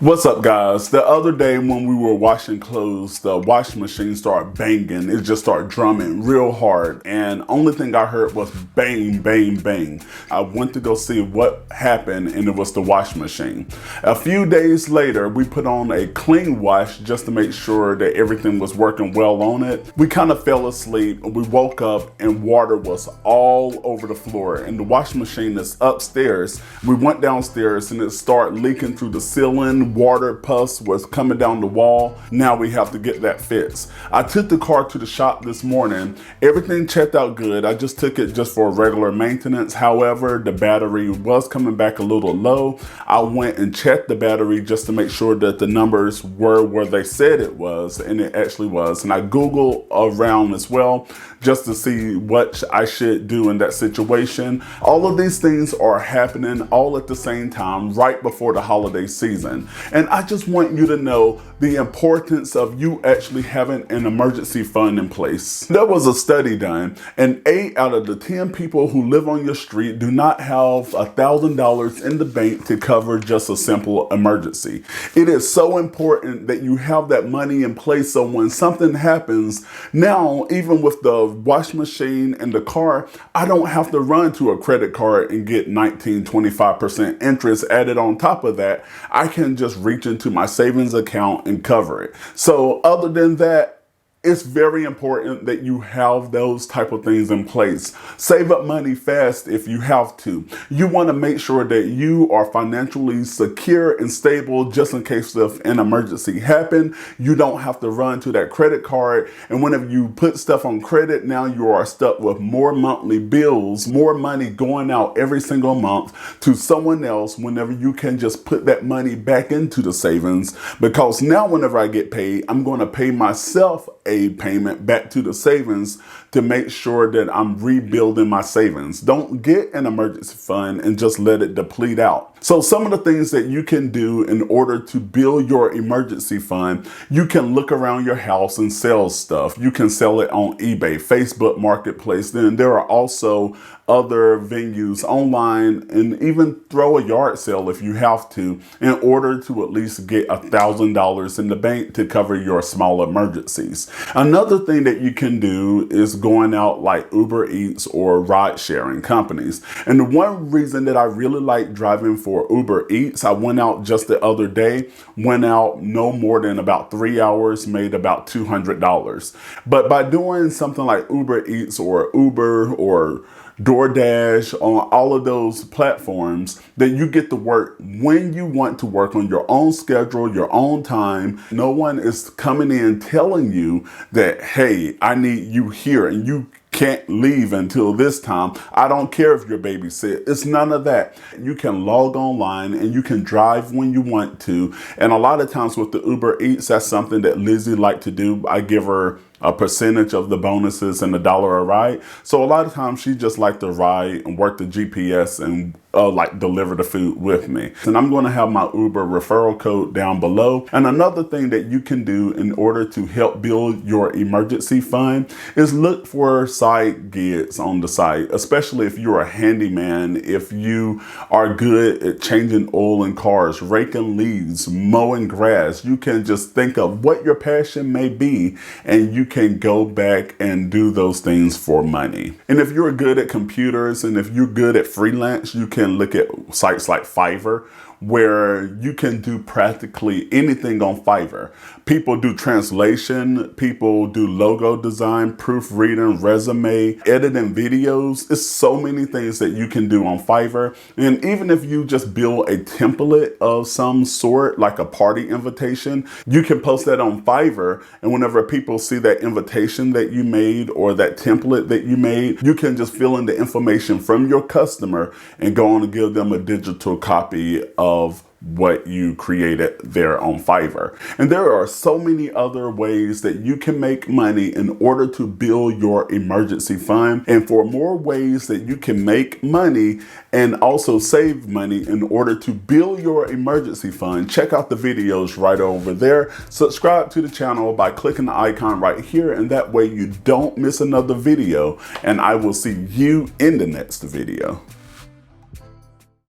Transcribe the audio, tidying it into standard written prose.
What's up, guys? The other day when we were washing clothes, the washing machine started banging. It just started drumming real hard, and only thing I heard was bang, bang, bang. I went to go see what happened, and it was the washing machine. A few days later, we put on a clean wash just to make sure that everything was working well on it. We kind of fell asleep. We woke up and water was all over the floor, and the washing machine is upstairs. We went downstairs and it started leaking through the ceiling. Water pus was coming down the wall. Now we have to get that fixed. I took the car to the shop this morning. Everything checked out good. I just took it just for regular maintenance. However, the battery was coming back a little low. I went and checked the battery just to make sure that the numbers were where they said it was, and it actually was. And I Googled around as well just to see what I should do in that situation. All of these things are happening all at the same time right before the holiday season. And I just want you to know the importance of you actually having an emergency fund in place. There was a study done, and 8 out of the 10 people who live on your street do not have $1,000 in the bank to cover just a simple emergency. It is so important that you have that money in place so when something happens, now even with the washing machine and the car, I don't have to run to a credit card and get 19-25% interest added on top of that. I can just reach into my savings account and cover it. So other than that, it's very important that you have those type of things in place. Save up money fast if you have to. You want to make sure that you are financially secure and stable just in case if an emergency happen. You don't have to run to that credit card. And whenever you put stuff on credit, now you are stuck with more monthly bills, more money going out every single month to someone else whenever you can just put that money back into the savings. Because now whenever I get paid, I'm going to pay myself a payment back to the savings to make sure that I'm rebuilding my savings. Don't get an emergency fund and just let it deplete out. So some of the things that you can do in order to build your emergency fund, you can look around your house and sell stuff. You can sell it on eBay, Facebook Marketplace. Then there are also other venues online, and even throw a yard sale if you have to in order to at least get $1,000 in the bank to cover your small emergencies. Another thing that you can do is going out like Uber Eats or ride sharing companies. And the one reason that I really like driving for Uber Eats, I went out just the other day, went out no more than about 3 hours, made about $200. But by doing something like Uber Eats or Uber or DoorDash, on all of those platforms, that you get to work when you want to work on your own schedule, your own time. No one is coming in telling you that, hey, I need you here and you can't leave until this time. I don't care if you're babysit. It's none of that. You can log online and you can drive when you want to. And a lot of times with the Uber Eats, that's something that Lizzie liked to do. I give her a percentage of the bonuses and $1 a ride. So a lot of times she just like to ride and work the GPS and like deliver the food with me. And I'm going to have my Uber referral code down below. And another thing that you can do in order to help build your emergency fund is look for side gigs on the site, especially if you're a handyman, if you are good at changing oil in cars, raking leaves, mowing grass. You can just think of what your passion may be and you can go back and do those things for money. And if you're good at computers and if you're good at freelance, you can look at sites like Fiverr, where you can do practically anything on Fiverr. People do translation, people do logo design, proofreading, resume, editing videos. It's so many things that you can do on Fiverr. And even if you just build a template of some sort, like a party invitation, you can post that on Fiverr. And whenever people see that invitation that you made or that template that you made, you can just fill in the information from your customer and go on and give them a digital copy of what you created there on Fiverr. And there are so many other ways that you can make money in order to build your emergency fund. And for more ways that you can make money and also save money in order to build your emergency fund, check out the videos right over there. Subscribe to the channel by clicking the icon right here, and that way you don't miss another video. And I will see you in the next video.